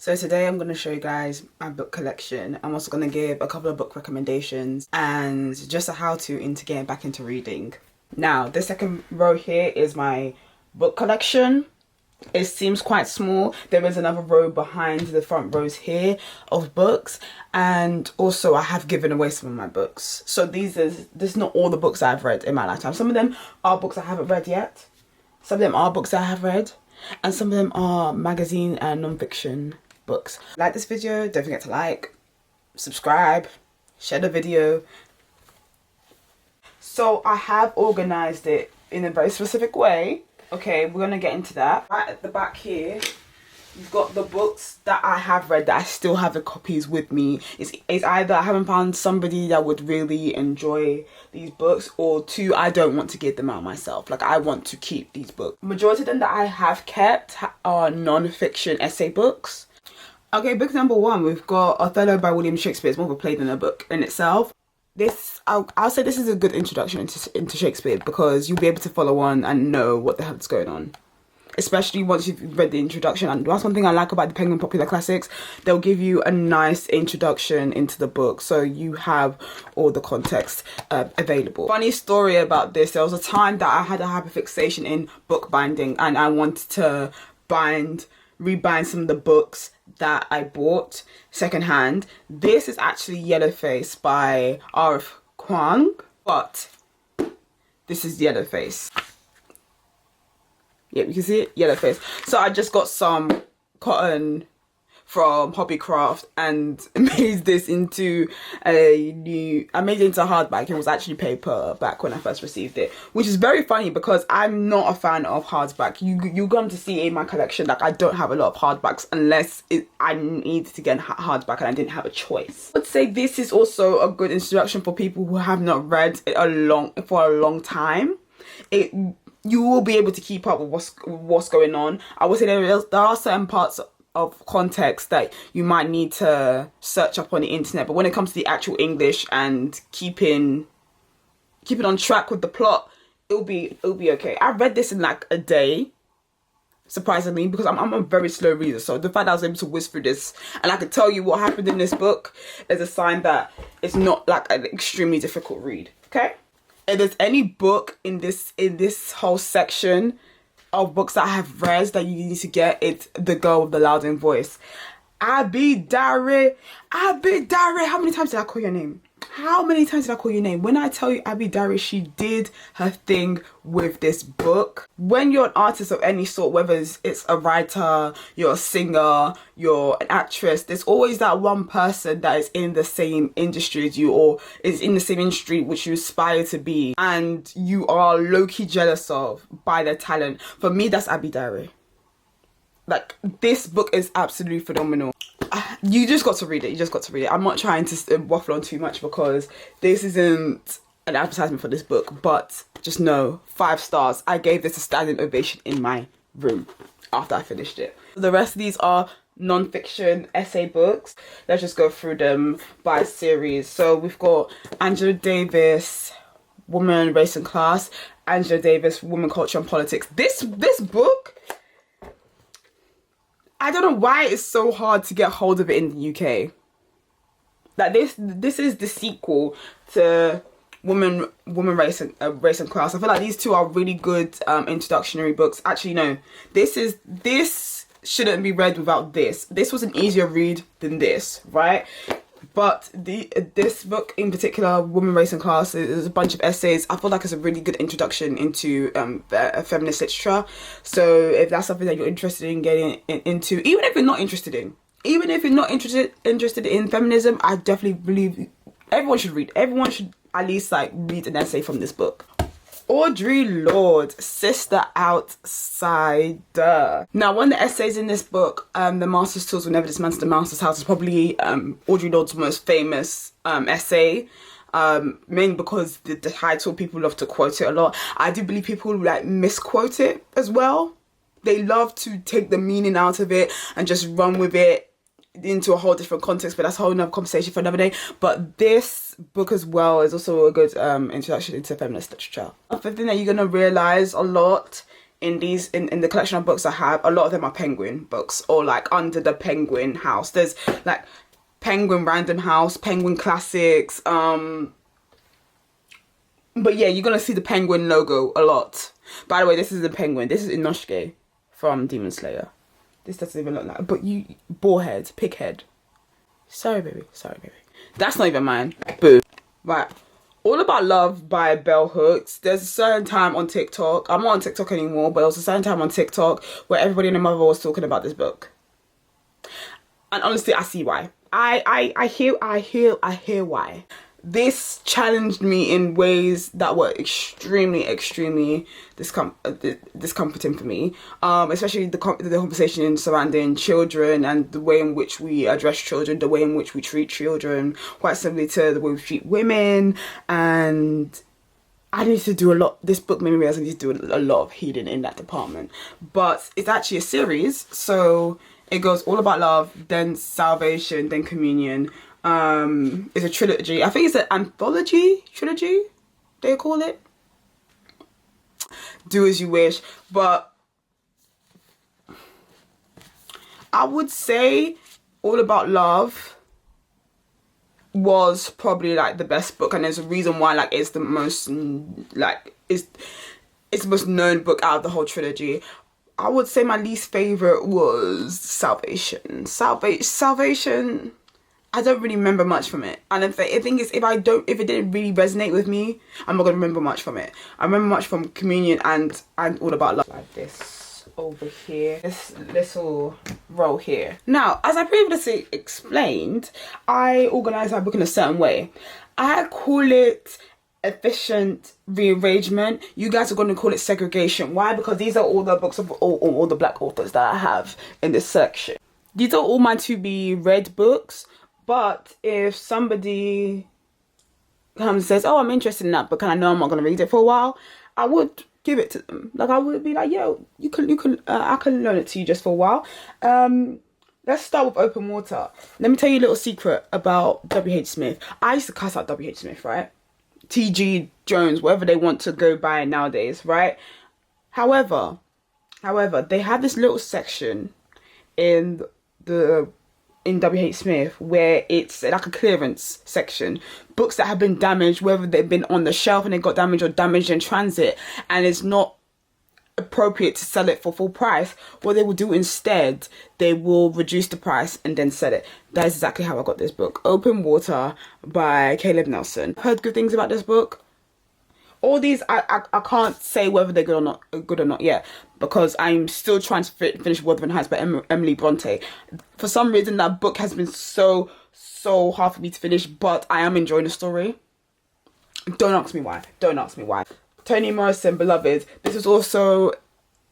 So today I'm going to show you guys my book collection. I'm also going to give a couple of book recommendations and just a how-to into getting back into reading. Now, the second row here is my book collection. It seems quite small. There is another row behind the front rows here of books, and also I have given away some of my books. So this is not all the books I've read in my lifetime. Some of them are books I haven't read yet. Some of them are books I have read, and some of them are magazine and non-fiction books. Like this video, don't forget to like, subscribe, share the video. So I have organized it in a very specific way. Okay, we're gonna get into that. Right at the back here, you've got the books that I have read that I still have the copies with me. It's either I haven't found somebody that would really enjoy these books, or two, I don't want to give them out myself. Like, I want to keep these books. Majority of them that I have kept are non-fiction essay books. Okay, book number one, we've got Othello by William Shakespeare. It's more of a play than a book in itself. I'll say this is a good introduction into Shakespeare, because you'll be able to follow on and know what the hell is going on. Especially once you've read the introduction. And that's one thing I like about the Penguin Popular Classics. They'll give you a nice introduction into the book, so you have all the context available. Funny story about this, there was a time that I had a hyperfixation in book binding, and I wanted to rebind some of the books that I bought secondhand. This is actually Yellowface by R.F. Kuang, but this is Yellowface. Yep, you can see it, Yellowface. So I just got some cotton from Hobbycraft and made this into I made it into a hardback. It was actually paper back when I first received it, which is very funny because I'm not a fan of hardback. You're going to see in my collection that I don't have a lot of hardbacks unless I needed to get a hardback and I didn't have a choice. I would say this is also a good introduction for people who have not read it for a long time. You will be able to keep up with what's going on. I would say there are certain parts of context that you might need to search up on the internet, but when it comes to the actual English and keeping on track with the plot, it'll be okay. I read this in like a day, surprisingly, because I'm a very slow reader. So the fact that I was able to whiz through this and I could tell you what happened in this book is a sign that it's not like an extremely difficult read. Okay, if there's any book in this whole section of books that I have read that you need to get, it's The Girl with the Louding Voice. DeboDiaries. How many times did I call your name? When I tell you DeboDiaries, she did her thing with this book. When you're an artist of any sort, whether it's a writer, you're a singer, you're an actress, there's always that one person that is in the same industry as you, or is in the same industry which you aspire to be, and you are low-key jealous of by their talent. For me, that's DeboDiaries. Like, this book is absolutely phenomenal. You just got to read it. I'm not trying to waffle on too much because this isn't an advertisement for this book, but just know, 5 stars. I gave this a standing ovation in my room after I finished it. The rest of these are non-fiction essay books. Let's just go through them by series. So we've got Angela Davis, Woman, Race and Class. Angela Davis, Woman, Culture and Politics. This book, I don't know why it's so hard to get hold of it in the UK. Like, this is the sequel to Woman, Race and Class. I feel like these two are really good introductory books. Actually, no, this shouldn't be read without this. This was an easier read than this, right? But this book in particular, Woman, Race and Class, is a bunch of essays. I feel like it's a really good introduction into feminist literature. So if that's something that you're interested in getting into, even if you're not interested in feminism, I definitely believe everyone should read. Everyone should at least like read an essay from this book. Audre Lorde, Sister Outsider. Now, one of the essays in this book, The Master's Tools Will Never Dismantle the Master's House, is probably Audre Lorde's most famous essay. Mainly because the title, people love to quote it a lot. I do believe people like misquote it as well. They love to take the meaning out of it and just run with it into a whole different context, but that's a whole nother conversation for another day. But this book as well is also a good introduction into feminist literature. Another thing that you're going to realise a lot in the collection of books I have, a lot of them are Penguin books, or like under the Penguin house. There's like Penguin Random House, Penguin Classics, but yeah, you're gonna see the Penguin logo a lot. By the way, this is a penguin. This is Inosuke from Demon Slayer. This doesn't even look like, but you, boarhead, pighead. Sorry baby, sorry baby. That's not even mine. Boo. Right. All About Love by Bell Hooks. There's a certain time on TikTok. I'm not on TikTok anymore, but there was a certain time on TikTok where everybody and their mother was talking about this book. And honestly, I see why. I hear why. This challenged me in ways that were extremely discomforting for me. Especially the conversation surrounding children and the way in which we address children, the way in which we treat children, quite similarly to the way we treat women. And I need to do a lot. This book made me realize I need to do a lot of healing in that department. But it's actually a series, so it goes All About Love, then Salvation, then Communion. It's a trilogy. I think it's an anthology trilogy, they call it. Do as you wish. But I would say All About Love was probably like the best book, and there's a reason why. Like, it's the most it's the most known book out of the whole trilogy. I would say my least favorite was Salvation. Salvation, I don't really remember much from it. And the thing is, if it didn't really resonate with me, I'm not gonna remember much from it. I remember much from Communion and All About Love. Like this over here, this little row here. Now, as I previously explained, I organize my book in a certain way. I call it efficient rearrangement. You guys are going to call it segregation. Why? Because these are all the books of all the black authors that I have in this section. These are all my to be read books, but if somebody comes and says, oh, I'm interested in that book and I know I'm not going to read it for a while, I would give it to them. Like, I would be like, yo, you can I can loan it to you just for a while. Let's start with Open Water. Let me tell you a little secret about W.H. Smith. I used to cuss out W.H. Smith, right? T.G. Jones, whatever they want to go by nowadays, right? However, they have this little section in W.H. Smith where it's like a clearance section. Books that have been damaged, whether they've been on the shelf and they got damaged or damaged in transit, and it's not appropriate to sell it for full price. What they will do instead, they will reduce the price and then sell it. That is exactly how I got this book, Open Water by Caleb Nelson. I've heard good things about this book. All these, I can't say whether they're good or not yet, because I'm still trying to finish Wuthering Heights by Emily Bronte. For some reason, that book has been so hard for me to finish, but I am enjoying the story. Don't ask me why. Toni Morrison, Beloved. This is also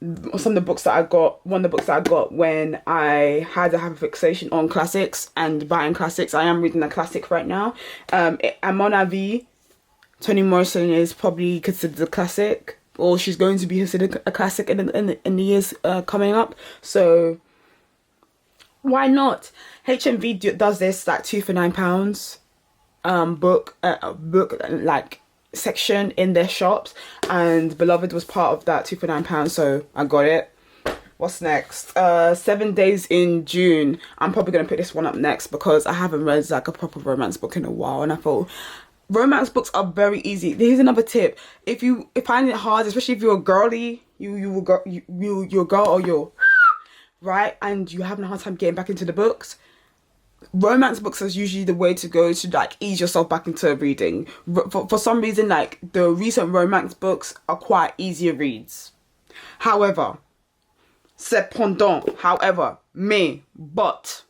some of the books that I got. One of the books that I got when I had to have a fixation on classics and buying classics. I am reading a classic right now. À mon avis, Toni Morrison is probably considered a classic, or she's going to be considered a classic in the years coming up. So why not? HMV does this like 2 for £9 book like section in their shops, and Beloved was part of that 2 for £9, so I got it. What's next? 7 Days in June. I'm probably gonna pick this one up next because I haven't read like a proper romance book in a while, and I thought romance books are very easy. Here's another tip: if you find it hard, especially if you're a girly, you're a girl, or you're right, and you're having a hard time getting back into the books, romance books is usually the way to go to like ease yourself back into reading. For some reason, like the recent romance books are quite easier reads. However, but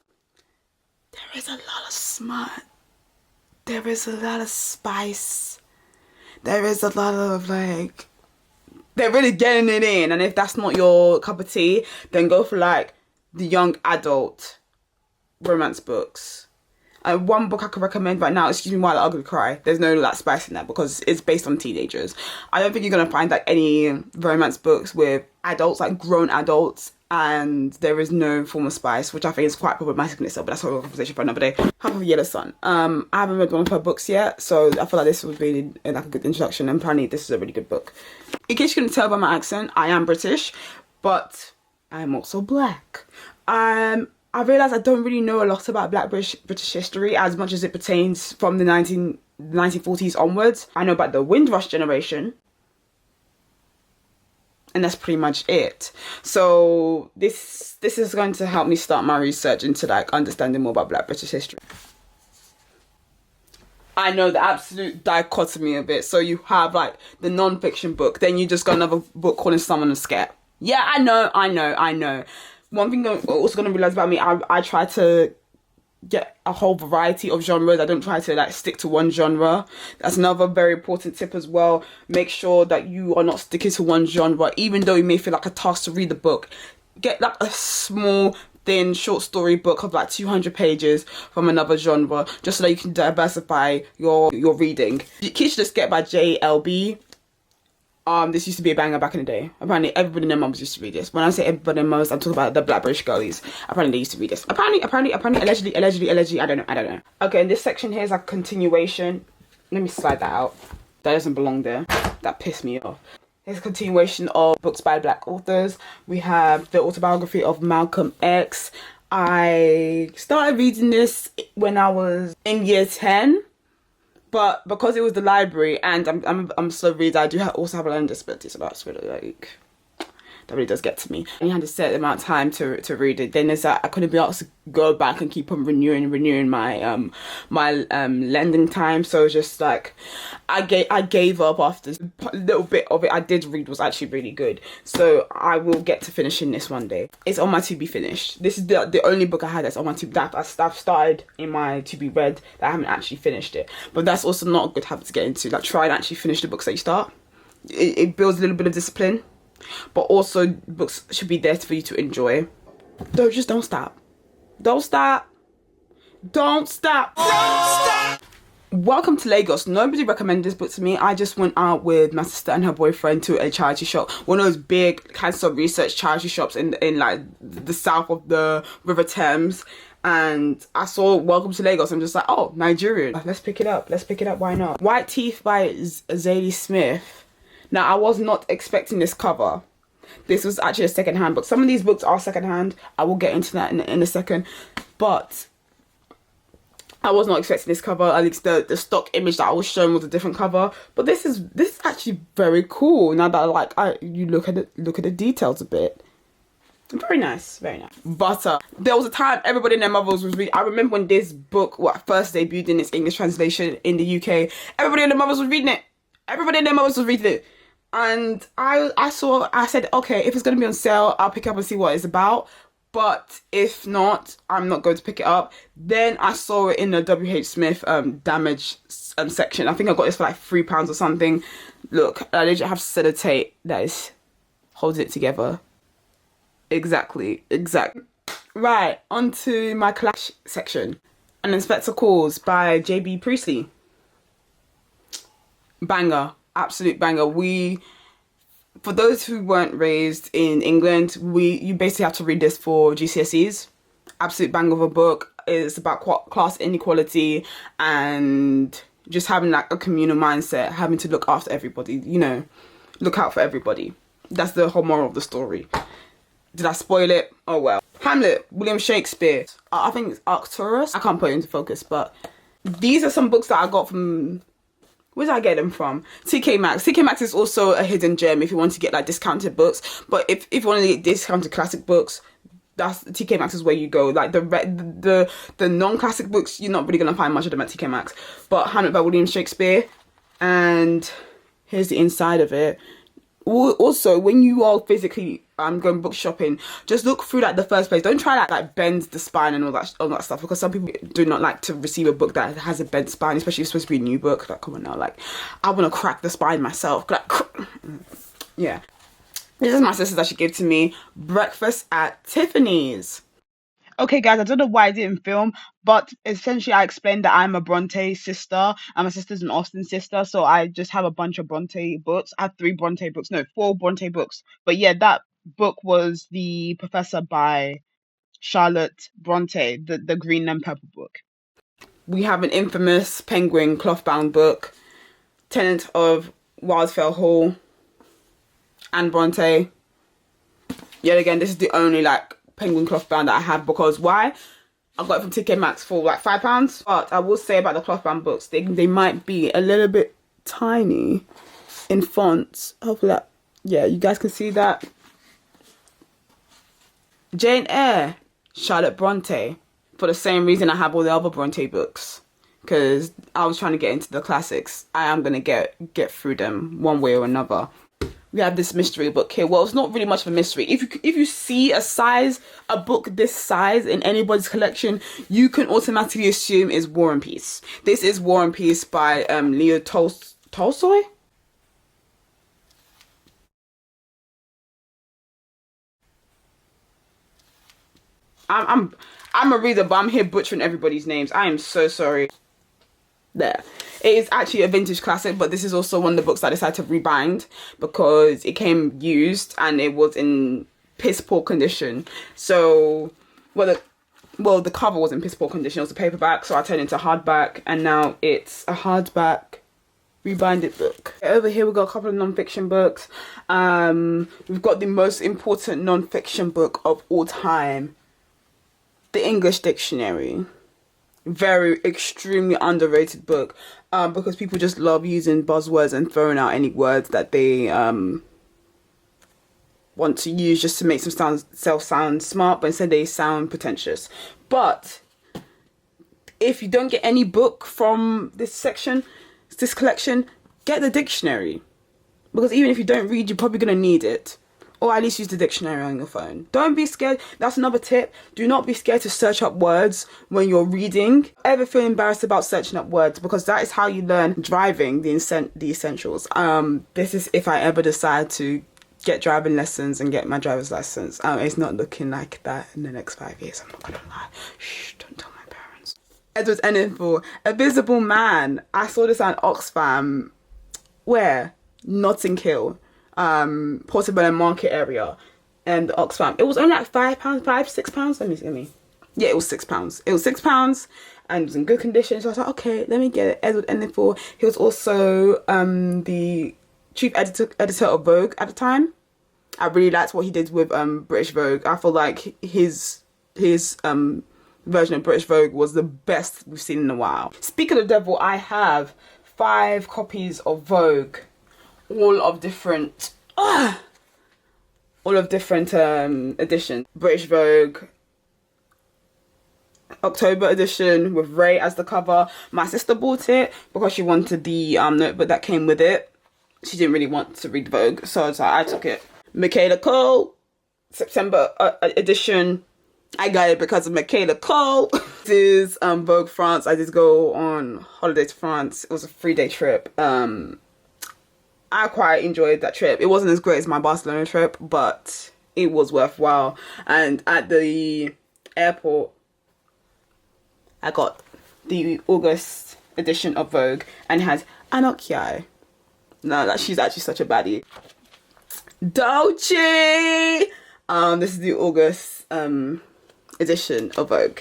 there is a lot of smut. There is a lot of spice. There is a lot of like, they're really getting it in. And if that's not your cup of tea, then go for like the young adult romance books. One book I could recommend right now, Excuse Me While I Ugly Cry. There's no like spice in that because it's based on teenagers. I don't think you're gonna find like any romance books with adults, like grown adults, and there is no form of spice, which I think is quite problematic in itself, but that's a whole conversation for another day. Half of Yellow Sun. I haven't read one of her books yet, so I feel like this would be like a good introduction, and apparently this is a really good book. In case you couldn't tell by my accent, I am British, but I'm also black. I realised I don't really know a lot about Black British history as much as it pertains from the 1940s onwards. I know about the Windrush generation, and that's pretty much it. So this is going to help me start my research into like understanding more about Black British history. I know the absolute dichotomy of it. So you have like the non-fiction book, then you just got another book calling someone a scare. Yeah, I know. One thing I'm also gonna realize about me, I try to get a whole variety of genres. I don't try to like stick to one genre. That's another very important tip as well. Make sure that you are not sticking to one genre, even though you may feel like a task to read the book. Get like a small thin short story book of like 200 pages from another genre, just so that you can diversify your reading. Keisha the Skep by JLB. This used to be a banger back in the day. Apparently everybody and their mums used to read this. When I say everybody and mums, I'm talking about the Black British girlies. Apparently they used to read this. Apparently, allegedly, I don't know. Okay, and this section here is a continuation. Let me slide that out. That doesn't belong there. That pissed me off. Here's a continuation of books by Black authors. We have the autobiography of Malcolm X. I started reading this when I was in year 10. But because it was the library and I'm a slow reader, I do also have a learning disability, so that's really like, that really does get to me. And you had a certain amount of time to read it. Then there's that I couldn't be asked to go back and keep on renewing my lending time. So just like I gave up after a little bit of it I did read was actually really good. So I will get to finishing this one day. It's on my to be finished. This is the only book I had that's on my to be, that I've started in my to be read that I haven't actually finished it. But that's also not a good habit to get into. Like try and actually finish the books that you start. It builds a little bit of discipline. But also books should be there for you to enjoy. Just don't stop. Don't stop. Welcome to Lagos. Nobody recommended this book to me. I just went out with my sister and her boyfriend to a charity shop. One of those big cancer research charity shops in like the south of the River Thames. And I saw Welcome to Lagos. I'm just like, oh, Nigerian. Let's pick it up. Why not? White Teeth by Zadie Smith. Now, I was not expecting this cover. This was actually a second-hand book. Some of these books are second-hand. I will get into that in a second. But I was not expecting this cover. At least the stock image that I was shown was a different cover. But this is actually very cool. Now that you look at the details a bit. Very nice. But there was a time everybody and their mothers was reading. I remember when this book first debuted in its English translation in the UK. Everybody and their mothers was reading it. And I said, okay, if it's going to be on sale, I'll pick it up and see what it's about. But if not, I'm not going to pick it up. Then I saw it in the W.H. Smith damage section. I think I got this for like £3 or something. Look, I literally have sellotape that is holding it together. Exactly. Right, on to my Clash section. An Inspector Calls by J.B. Priestley. Banger. Absolute banger. For those who weren't raised in England, you basically have to read this for GCSEs. Absolute banger of a book. It's about class inequality and just having like a communal mindset, having to look after everybody, look out for everybody. That's the whole moral of the story. Did I spoil it? Oh well. Hamlet, William Shakespeare. I think it's Arcturus. I can't put it into focus, but these are some books that I got from... Where did I get them from? TK Maxx. TK Maxx is also a hidden gem if you want to get like discounted books. But if you want to get discounted classic books, that's TK Maxx is where you go. Like the non-classic books, you're not really gonna find much of them at TK Maxx. But Hamlet by William Shakespeare, and here's the inside of it. Also, when you are physically going book shopping, just look through like the first page. Don't try like bend the spine and all that stuff, because some people do not like to receive a book that has a bent spine, especially if it's supposed to be a new book. Like, come on now, like I want to crack the spine myself. Like, yeah. This is my sister that she gave to me. Breakfast at Tiffany's. Okay guys, I don't know why I didn't film, but essentially I explained that I'm a Bronte sister and my sister's an Austen sister, so I just have a bunch of Bronte books. I have 4 Bronte books, but yeah, that book was The Professor by Charlotte Bronte, the Green and Purple book. We have an infamous Penguin cloth-bound book, Tenant of Wildfell Hall, Anne Bronte. Yet again, this is the only like Penguin cloth-bound that I have, because why? I got it from TK Maxx for like £5. But I will say about the cloth-bound books, they might be a little bit tiny in fonts. Hopefully that, yeah, you guys can see that. Jane Eyre, Charlotte Bronte, for the same reason I have all the other Bronte books, because I was trying to get into the classics. I am gonna get through them one way or another. We have this mystery book here. Well, it's not really much of a mystery. If you see a book this size in anybody's collection, you can automatically assume it's War and Peace. This is War and Peace by Leo Tolstoy. I'm a reader, but I'm here butchering everybody's names. I am so sorry. There. It is actually a vintage classic, but this is also one of the books I decided to rebind because it came used and it was in piss poor condition. So, well, the cover was in piss poor condition. It was a paperback, so I turned it into hardback, and now it's a hardback rebinded book. Over here we've got a couple of non-fiction books. We've got the most important non-fiction book of all time, the English Dictionary. Very extremely underrated book, because people just love using buzzwords and throwing out any words that they want to use just to make themselves sound smart, but instead they sound pretentious. But if you don't get any book from this collection, get the dictionary, because even if you don't read, you're probably gonna need it. Or at least use the dictionary on your phone. Don't be scared. That's another tip. Do not be scared to search up words when you're reading. Ever feel embarrassed about searching up words, because that is how you learn driving, the essentials. This is if I ever decide to get driving lessons and get my driver's license. It's not looking like that in the next 5 years. I'm not gonna lie. Shh, don't tell my parents. Edward Enninful, A Visible Man. I saw this on Oxfam. Where? Notting Hill. Portobello Market area, and Oxfam. It was only like £5, £6. Let me. Yeah, it was £6. It was £6, and it was in good condition. So I was like, okay, let me get it. Edward Enninful. He was also the chief editor of Vogue at the time. I really liked what he did with British Vogue. I feel like his version of British Vogue was the best we've seen in a while. Speaking of devil, I have 5 copies of Vogue. All of different editions. British Vogue October edition with Ray as the cover. My sister bought it because she wanted the notebook that came with it. She didn't really want to read Vogue, so I took it. Michaela Cole September edition. I got it because of Michaela Cole. This is Vogue France. I did go on holiday to France. It was a 3-day trip. I quite enjoyed that trip. It wasn't as great as my Barcelona trip, but it was worthwhile. And at the airport, I got the August edition of Vogue, and it has Anokia. No, that she's actually such a baddie. Dolce! This is the August edition of Vogue.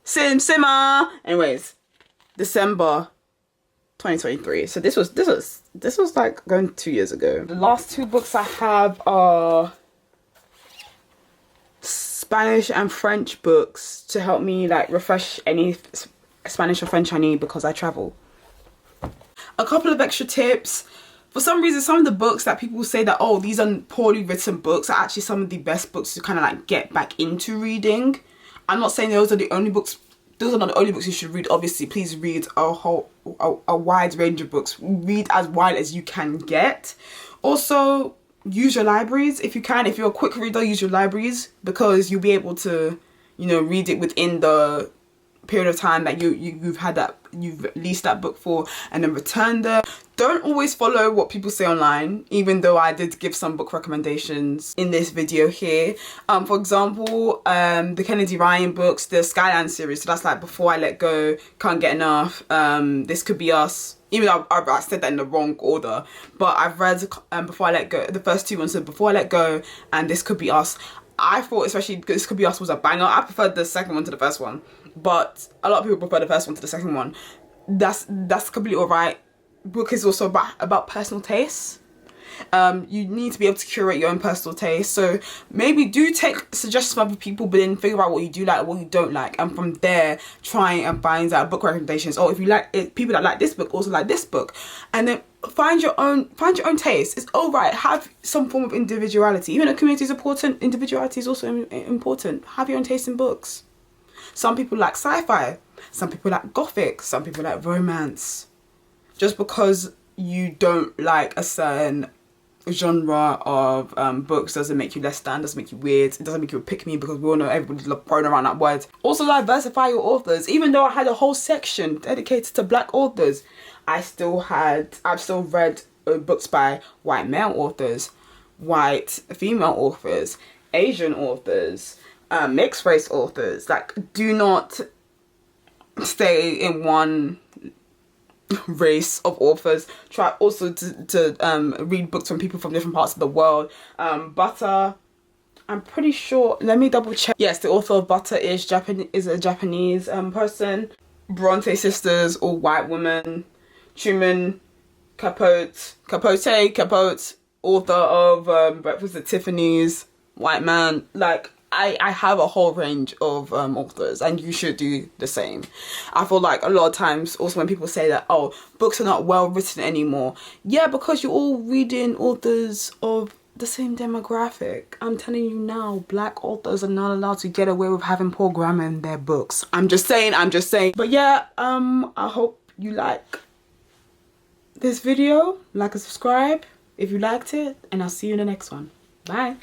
Simmer! Anyways, December 2023. So this was like going 2 years ago. The last 2 books I have are Spanish and French books to help me like refresh any Spanish or French I need because I travel. A couple of extra tips. For some reason, some of the books that people say that, oh, these are poorly written books, are actually some of the best books to kind of like get back into reading. I'm not saying those are the only books. Those are not the only books you should read. Obviously, please read a wide range of books. Read as wide as you can get. Also, use your libraries if you can. If you're a quick reader, use your libraries, because you'll be able to, you know, read it within the period of time that you've leased that book for, and then return them. Don't always follow what people say online, even though I did give some book recommendations in this video here. For example, the Kennedy Ryan books, the Skyland series, so that's like Before I Let Go, Can't Get Enough, This Could Be Us. even though I said that in the wrong order, but I've read Before I Let Go, the first two ones, so Before I Let Go and This Could Be Us. I thought especially This Could Be Us was a banger. I preferred the second one to the first one, but a lot of people prefer the first one to the second one. That's completely alright. Book is also about personal taste. You need to be able to curate your own personal taste, so maybe do take suggestions from other people, but then figure out what you do like and what you don't like, and from there try and find out book recommendations. Or if you like it, people that like this book also like this book, and then find your own taste. It's alright, have some form of individuality. Even though community is important, individuality is also important. Have your own taste in books. Some people like sci-fi, some people like gothic, some people like romance. Just because you don't like a certain genre of books doesn't make you less than, doesn't make you weird, it doesn't make you a pick-me, because we all know everybody's throwing around that word. Also diversify your authors. Even though I had a whole section dedicated to black authors, I've still read books by white male authors, white female authors, Asian authors, mixed race authors. Like, do not stay in one race of authors. Try also to read books from people from different parts of the world. Butter, I'm pretty sure, let me double check. Yes, the author of Butter is a Japanese person. Bronte sisters, all white women. Truman Capote, author of Breakfast at Tiffany's, white man. Like, I have a whole range of authors, and you should do the same. I feel like a lot of times also when people say that, oh, books are not well written anymore. Yeah, because you're all reading authors of the same demographic. I'm telling you now, black authors are not allowed to get away with having poor grammar in their books. I'm just saying. But yeah, I hope you like this video. Like and subscribe if you liked it, and I'll see you in the next one. Bye.